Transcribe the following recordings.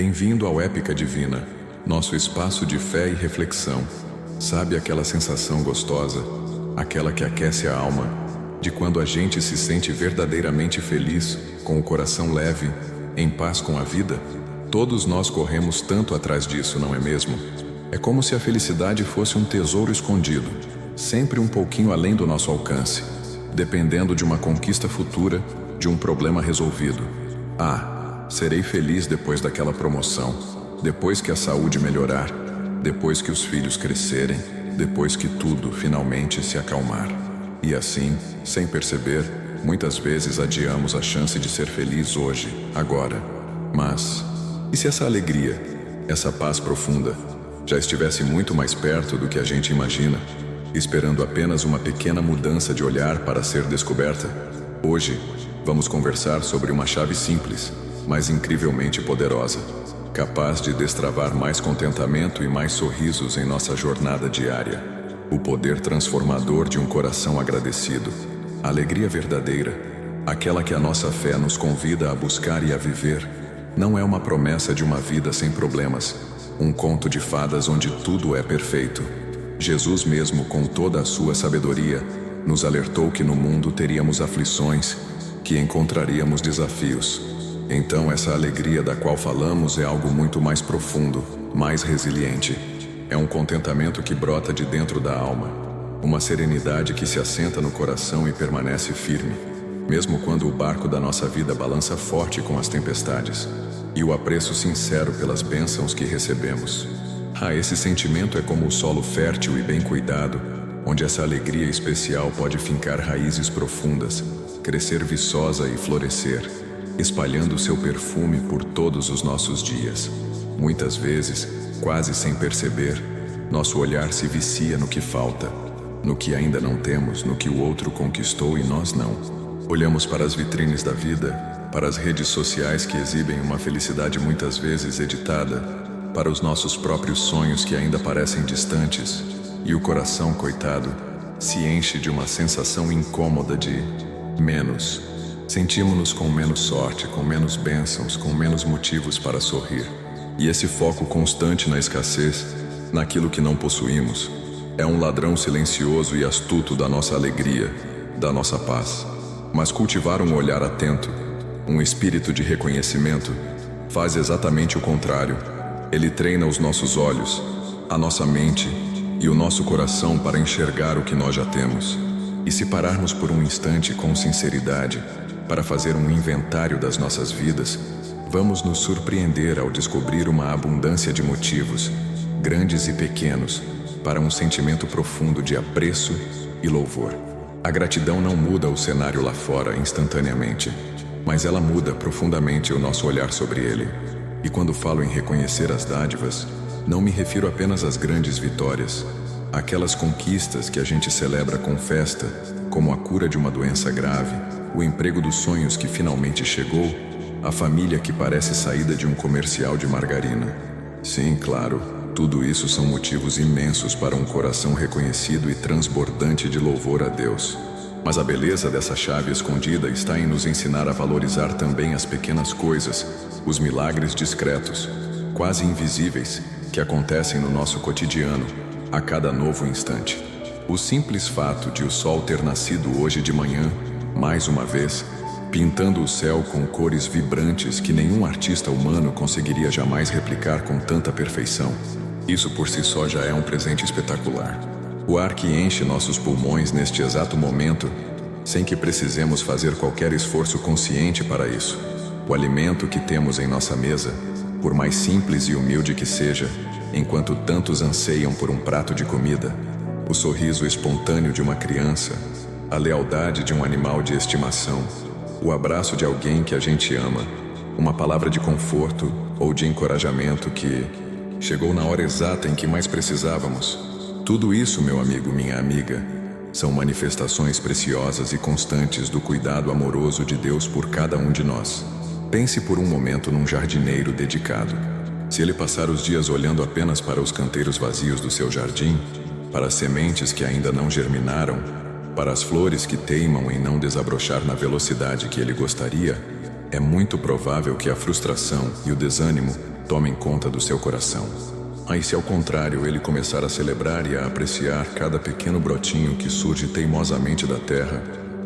Bem-vindo ao Épica Divina, nosso espaço de fé e reflexão. Sabe aquela sensação gostosa, aquela que aquece a alma, de quando a gente se sente verdadeiramente feliz, com o coração leve, em paz com a vida? Todos nós corremos tanto atrás disso, não é mesmo? É como se a felicidade fosse um tesouro escondido, sempre um pouquinho além do nosso alcance, dependendo de uma conquista futura, de um problema resolvido. Serei feliz depois daquela promoção, depois que a saúde melhorar, depois que os filhos crescerem, depois que tudo finalmente se acalmar. E assim, sem perceber, muitas vezes adiamos a chance de ser feliz hoje, agora. Mas, e se essa alegria, essa paz profunda, já estivesse muito mais perto do que a gente imagina, esperando apenas uma pequena mudança de olhar para ser descoberta? Hoje, vamos conversar sobre uma chave simples, mas incrivelmente poderosa, capaz de destravar mais contentamento e mais sorrisos em nossa jornada diária. O poder transformador de um coração agradecido. A alegria verdadeira, aquela que a nossa fé nos convida a buscar e a viver, não é uma promessa de uma vida sem problemas, um conto de fadas onde tudo é perfeito. Jesus mesmo, com toda a sua sabedoria, nos alertou que no mundo teríamos aflições, que encontraríamos desafios. Então essa alegria da qual falamos é algo muito mais profundo, mais resiliente. É um contentamento que brota de dentro da alma, uma serenidade que se assenta no coração e permanece firme, mesmo quando o barco da nossa vida balança forte com as tempestades, e o apreço sincero pelas bênçãos que recebemos. Esse sentimento é como o solo fértil e bem cuidado, onde essa alegria especial pode fincar raízes profundas, crescer viçosa e florescer, espalhando seu perfume por todos os nossos dias. Muitas vezes, quase sem perceber, nosso olhar se vicia no que falta, no que ainda não temos, no que o outro conquistou e nós não. Olhamos para as vitrines da vida, para as redes sociais que exibem uma felicidade muitas vezes editada, para os nossos próprios sonhos que ainda parecem distantes, e o coração, coitado, se enche de uma sensação incômoda de menos. Sentimos-nos com menos sorte, com menos bênçãos, com menos motivos para sorrir. E esse foco constante na escassez, naquilo que não possuímos, é um ladrão silencioso e astuto da nossa alegria, da nossa paz. Mas cultivar um olhar atento, um espírito de reconhecimento, faz exatamente o contrário. Ele treina os nossos olhos, a nossa mente e o nosso coração para enxergar o que nós já temos. E se pararmos por um instante com sinceridade, para fazer um inventário das nossas vidas, vamos nos surpreender ao descobrir uma abundância de motivos, grandes e pequenos, para um sentimento profundo de apreço e louvor. A gratidão não muda o cenário lá fora instantaneamente, mas ela muda profundamente o nosso olhar sobre ele. E quando falo em reconhecer as dádivas, não me refiro apenas às grandes vitórias, aquelas conquistas que a gente celebra com festa, como a cura de uma doença grave, o emprego dos sonhos que finalmente chegou, a família que parece saída de um comercial de margarina. Sim, claro, tudo isso são motivos imensos para um coração reconhecido e transbordante de louvor a Deus. Mas a beleza dessa chave escondida está em nos ensinar a valorizar também as pequenas coisas, os milagres discretos, quase invisíveis, que acontecem no nosso cotidiano, a cada novo instante. O simples fato de o sol ter nascido hoje de manhã, mais uma vez, pintando o céu com cores vibrantes que nenhum artista humano conseguiria jamais replicar com tanta perfeição. Isso por si só já é um presente espetacular. O ar que enche nossos pulmões neste exato momento, sem que precisemos fazer qualquer esforço consciente para isso. O alimento que temos em nossa mesa, por mais simples e humilde que seja, enquanto tantos anseiam por um prato de comida, o sorriso espontâneo de uma criança, a lealdade de um animal de estimação, o abraço de alguém que a gente ama, uma palavra de conforto ou de encorajamento que chegou na hora exata em que mais precisávamos. Tudo isso, meu amigo, minha amiga, são manifestações preciosas e constantes do cuidado amoroso de Deus por cada um de nós. Pense por um momento num jardineiro dedicado. Se ele passar os dias olhando apenas para os canteiros vazios do seu jardim, para as sementes que ainda não germinaram, para as flores que teimam em não desabrochar na velocidade que ele gostaria, é muito provável que a frustração e o desânimo tomem conta do seu coração. Aí, se ao contrário ele começar a celebrar e a apreciar cada pequeno brotinho que surge teimosamente da terra,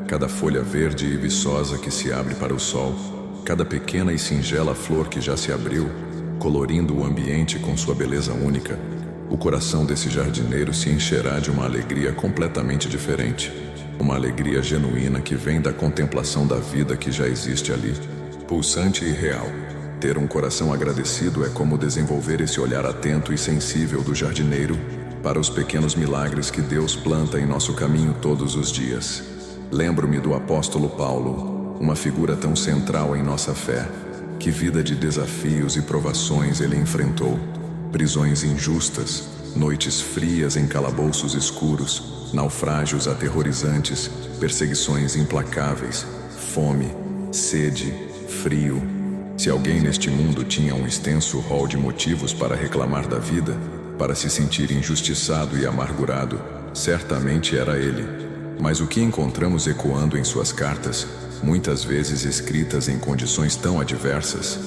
cada folha verde e viçosa que se abre para o sol, cada pequena e singela flor que já se abriu, colorindo o ambiente com sua beleza única, o coração desse jardineiro se encherá de uma alegria completamente diferente. Uma alegria genuína que vem da contemplação da vida que já existe ali, pulsante e real. Ter um coração agradecido é como desenvolver esse olhar atento e sensível do jardineiro para os pequenos milagres que Deus planta em nosso caminho todos os dias. Lembro-me do apóstolo Paulo, uma figura tão central em nossa fé. Que vida de desafios e provações ele enfrentou. Prisões injustas, noites frias em calabouços escuros, naufrágios aterrorizantes, perseguições implacáveis, fome, sede, frio. Se alguém neste mundo tinha um extenso rol de motivos para reclamar da vida, para se sentir injustiçado e amargurado, certamente era ele. Mas o que encontramos ecoando em suas cartas, muitas vezes escritas em condições tão adversas,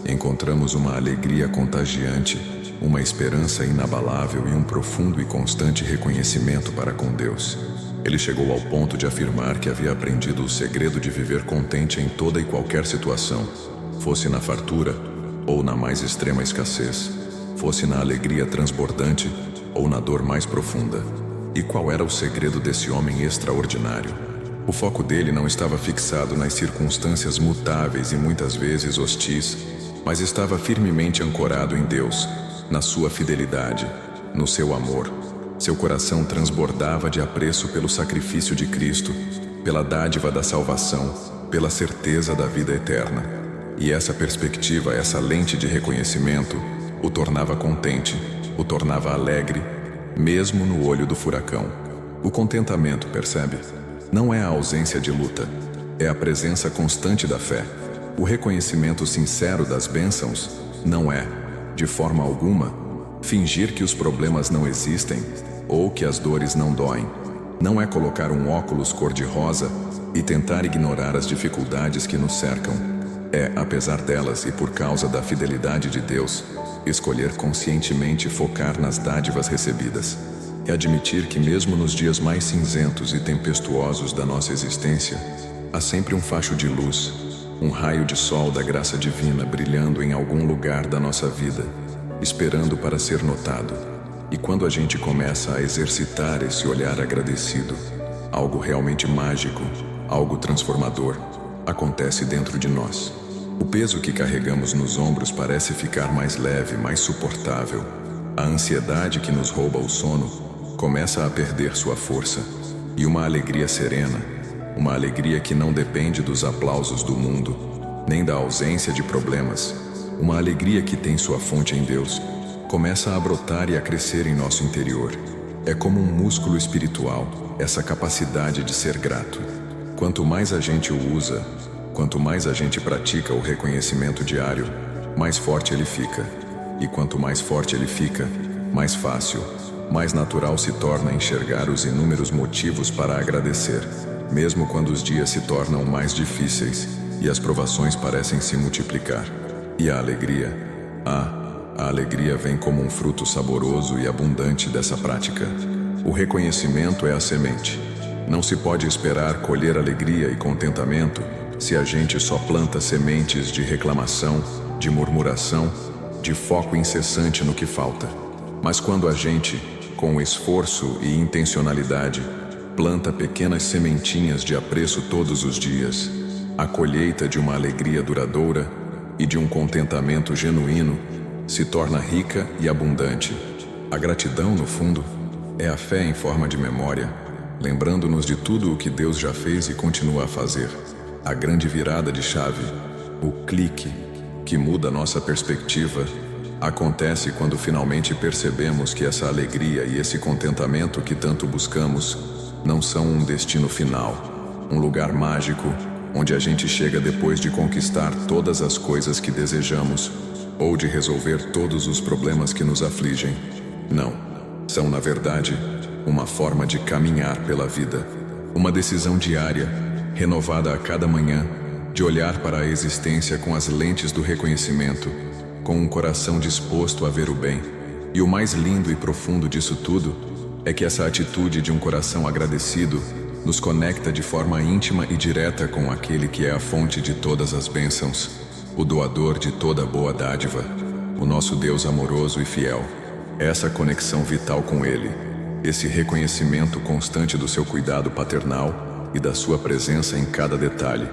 encontramos uma alegria contagiante, uma esperança inabalável e um profundo e constante reconhecimento para com Deus. Ele chegou ao ponto de afirmar que havia aprendido o segredo de viver contente em toda e qualquer situação, fosse na fartura ou na mais extrema escassez, fosse na alegria transbordante ou na dor mais profunda. E qual era o segredo desse homem extraordinário? O foco dele não estava fixado nas circunstâncias mutáveis e muitas vezes hostis, mas estava firmemente ancorado em Deus, na sua fidelidade, no seu amor. Seu coração transbordava de apreço pelo sacrifício de Cristo, pela dádiva da salvação, pela certeza da vida eterna. E essa perspectiva, essa lente de reconhecimento, o tornava contente, o tornava alegre, mesmo no olho do furacão. O contentamento, percebe? Não é a ausência de luta, é a presença constante da fé. O reconhecimento sincero das bênçãos não é, de forma alguma, fingir que os problemas não existem ou que as dores não doem. Não é colocar um óculos cor-de-rosa e tentar ignorar as dificuldades que nos cercam. É, apesar delas e por causa da fidelidade de Deus, escolher conscientemente focar nas dádivas recebidas. É admitir que mesmo nos dias mais cinzentos e tempestuosos da nossa existência, há sempre um facho de luz, um raio de sol da graça divina brilhando em algum lugar da nossa vida, esperando para ser notado. E quando a gente começa a exercitar esse olhar agradecido, algo realmente mágico, algo transformador, acontece dentro de nós. O peso que carregamos nos ombros parece ficar mais leve, mais suportável. A ansiedade que nos rouba o sono começa a perder sua força. E uma alegria serena, uma alegria que não depende dos aplausos do mundo, nem da ausência de problemas, uma alegria que tem sua fonte em Deus, começa a brotar e a crescer em nosso interior. É como um músculo espiritual, essa capacidade de ser grato. Quanto mais a gente o usa, quanto mais a gente pratica o reconhecimento diário, mais forte ele fica. E quanto mais forte ele fica, mais fácil, mais natural se torna enxergar os inúmeros motivos para agradecer, mesmo quando os dias se tornam mais difíceis e as provações parecem se multiplicar. E a alegria? A alegria vem como um fruto saboroso e abundante dessa prática. O reconhecimento é a semente. Não se pode esperar colher alegria e contentamento se a gente só planta sementes de reclamação, de murmuração, de foco incessante no que falta. Mas quando a gente, com esforço e intencionalidade, planta pequenas sementinhas de apreço todos os dias, a colheita de uma alegria duradoura e de um contentamento genuíno se torna rica e abundante. A gratidão, no fundo, é a fé em forma de memória, lembrando-nos de tudo o que Deus já fez e continua a fazer. A grande virada de chave, o clique, que muda nossa perspectiva, acontece quando finalmente percebemos que essa alegria e esse contentamento que tanto buscamos não são um destino final, um lugar mágico onde a gente chega depois de conquistar todas as coisas que desejamos ou de resolver todos os problemas que nos afligem. Não, são na verdade uma forma de caminhar pela vida, uma decisão diária, renovada a cada manhã, de olhar para a existência com as lentes do reconhecimento, com um coração disposto a ver o bem. E o mais lindo e profundo disso tudo é que essa atitude de um coração agradecido nos conecta de forma íntima e direta com aquele que é a fonte de todas as bênçãos, o doador de toda boa dádiva, o nosso Deus amoroso e fiel. Essa conexão vital com Ele, esse reconhecimento constante do seu cuidado paternal e da sua presença em cada detalhe,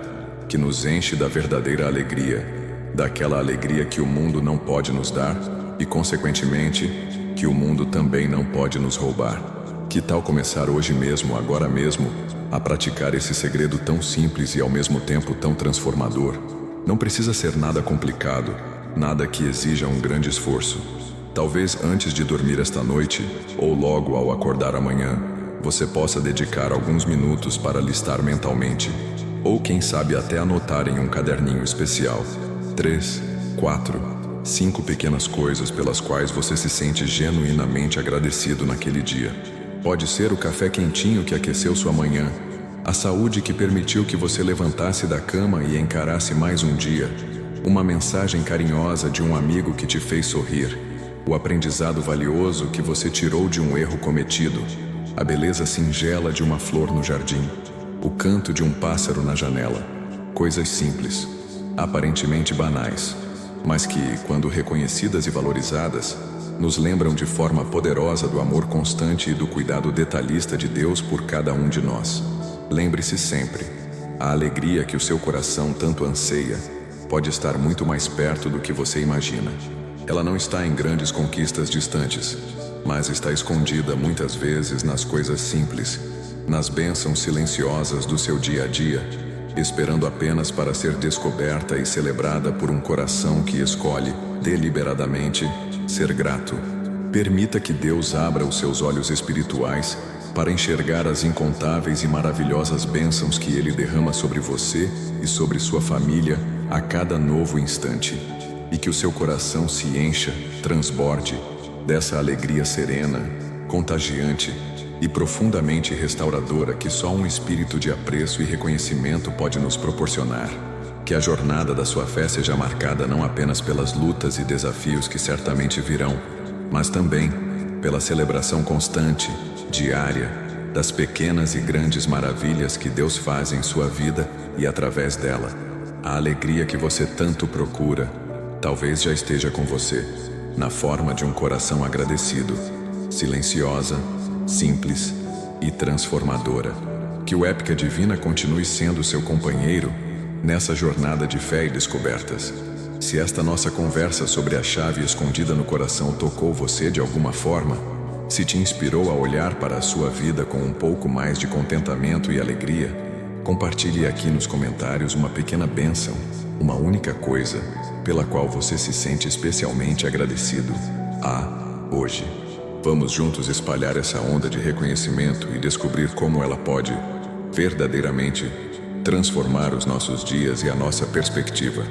que nos enche da verdadeira alegria, daquela alegria que o mundo não pode nos dar e, consequentemente, que o mundo também não pode nos roubar. Que tal começar hoje mesmo, agora mesmo, a praticar esse segredo tão simples e ao mesmo tempo tão transformador? Não precisa ser nada complicado, nada que exija um grande esforço. Talvez antes de dormir esta noite, ou logo ao acordar amanhã, você possa dedicar alguns minutos para listar mentalmente, ou quem sabe até anotar em um caderninho especial, 3, 4, 5 pequenas coisas pelas quais você se sente genuinamente agradecido naquele dia. Pode ser o café quentinho que aqueceu sua manhã, a saúde que permitiu que você levantasse da cama e encarasse mais um dia, uma mensagem carinhosa de um amigo que te fez sorrir, o aprendizado valioso que você tirou de um erro cometido, a beleza singela de uma flor no jardim, o canto de um pássaro na janela. Coisas simples, aparentemente banais, mas que, quando reconhecidas e valorizadas, nos lembram de forma poderosa do amor constante e do cuidado detalhista de Deus por cada um de nós. Lembre-se sempre, a alegria que o seu coração tanto anseia pode estar muito mais perto do que você imagina. Ela não está em grandes conquistas distantes, mas está escondida muitas vezes nas coisas simples, nas bênçãos silenciosas do seu dia a dia, esperando apenas para ser descoberta e celebrada por um coração que escolhe, deliberadamente, ser grato. Permita que Deus abra os seus olhos espirituais para enxergar as incontáveis e maravilhosas bênçãos que Ele derrama sobre você e sobre sua família a cada novo instante. E que o seu coração se encha, transborde, dessa alegria serena, contagiante e profundamente restauradora que só um espírito de apreço e reconhecimento pode nos proporcionar. Que a jornada da sua fé seja marcada não apenas pelas lutas e desafios que certamente virão, mas também pela celebração constante, diária, das pequenas e grandes maravilhas que Deus faz em sua vida e através dela. A alegria que você tanto procura, talvez já esteja com você, na forma de um coração agradecido, silenciosa, simples e transformadora. Que o Épica Divina continue sendo seu companheiro nessa jornada de fé e descobertas. Se esta nossa conversa sobre a chave escondida no coração tocou você de alguma forma, se te inspirou a olhar para a sua vida com um pouco mais de contentamento e alegria, compartilhe aqui nos comentários uma pequena bênção, uma única coisa pela qual você se sente especialmente agradecido. Hoje. Vamos juntos espalhar essa onda de reconhecimento e descobrir como ela pode, verdadeiramente, transformar os nossos dias e a nossa perspectiva.